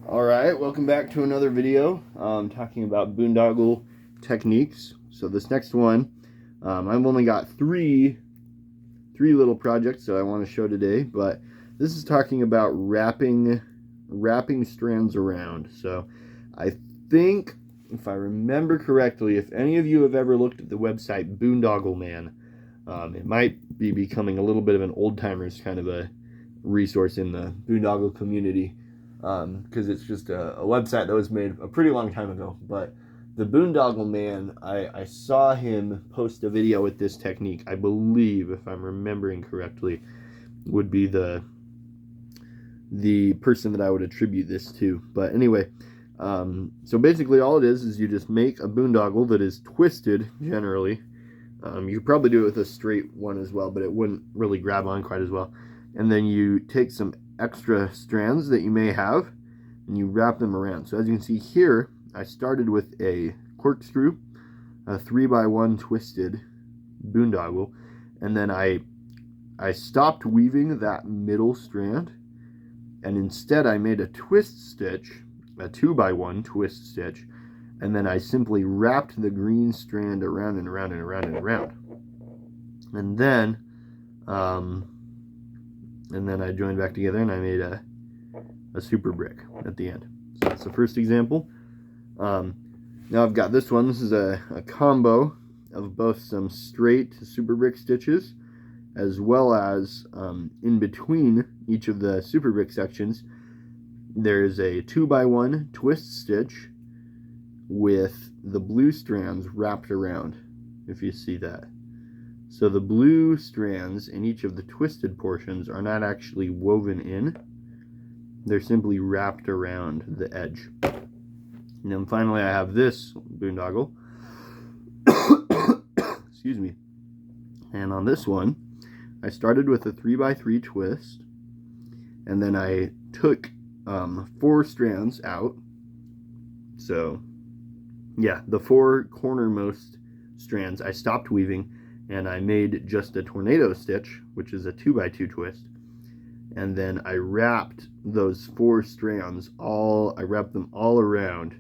Alright, welcome back to another video talking about boondoggle techniques. So this next one, I've only got three little projects that I want to show today, but this is talking about wrapping strands around. So I think, if I remember correctly, if any of you have ever looked at the website Boondoggle Man, it might be becoming a little bit of an old-timers kind of a resource in the boondoggle community. Because it's just a website that was made a pretty long time ago. But the Boondoggle Man, I saw him post a video with this technique. I believe, if I'm remembering correctly, would be the person that I would attribute this to. But anyway, so basically all it is you just make a boondoggle that is twisted generally. You could probably do it with a straight one as well, but it wouldn't really grab on quite as well. And then you take some extra strands that you may have and you wrap them around. So as you can see here, I started with a corkscrew, a 3x1 twisted boondoggle, and then I stopped weaving that middle strand, and instead I made a twist stitch, a 2x1 twist stitch, and then I simply wrapped the green strand around and around and around and around. And then I joined back together and I made a super brick at the end. So that's the first example. Now I've got this one. This is a combo of both some straight super brick stitches as well as in between each of the super brick sections there's a 2x1 twist stitch with the blue strands wrapped around, if you see that. So the blue strands in each of the twisted portions are not actually woven in. They're simply wrapped around the edge. And then finally I have this boondoggle. Excuse me. And on this one, I started with a 3x3 twist. And then I took 4 strands out. So, yeah, the 4 cornermost strands I stopped weaving. And I made just a tornado stitch, which is a 2x2 twist. And then I wrapped those 4 strands I wrapped them all around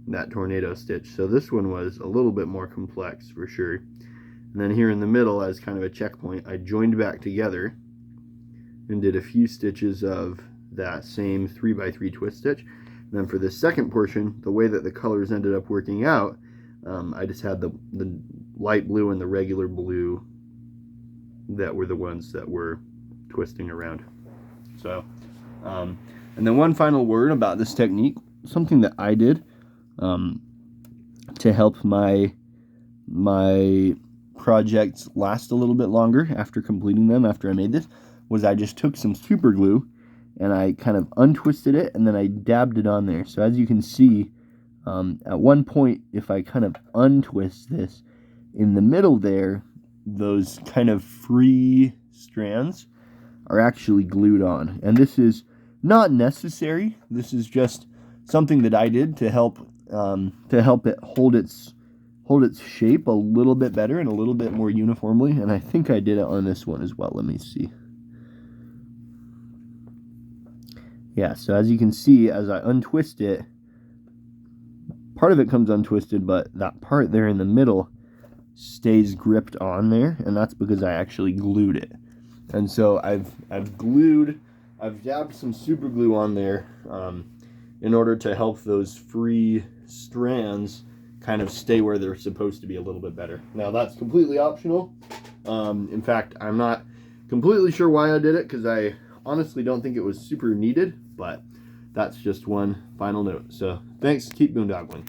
that tornado stitch. So this one was a little bit more complex for sure. And then here in the middle, as kind of a checkpoint, I joined back together and did a few stitches of that same 3x3 twist stitch. And then for the second portion, the way that the colors ended up working out, I just had the light blue and the regular blue that were the ones that were twisting around. So, and then one final word about this technique, something that I did to help my projects last a little bit longer after completing them, after I made this, was I just took some super glue and I kind of untwisted it and then I dabbed it on there. So as you can see, at one point, if I kind of untwist this, in the middle there, those kind of free strands are actually glued on. And this is not necessary. This is just something that I did to help it hold its shape a little bit better and a little bit more uniformly. And I think I did it on this one as well. Let me see. Yeah, so as you can see, as I untwist it, part of it comes untwisted, but that part there in the middle stays gripped on there, and that's because I actually glued it. And so I've dabbed some super glue on there in order to help those free strands kind of stay where they're supposed to be a little bit better. Now that's completely optional. In fact, I'm not completely sure why I did it, because I honestly don't think it was super needed, but that's just one final note. So thanks, keep boondoggling.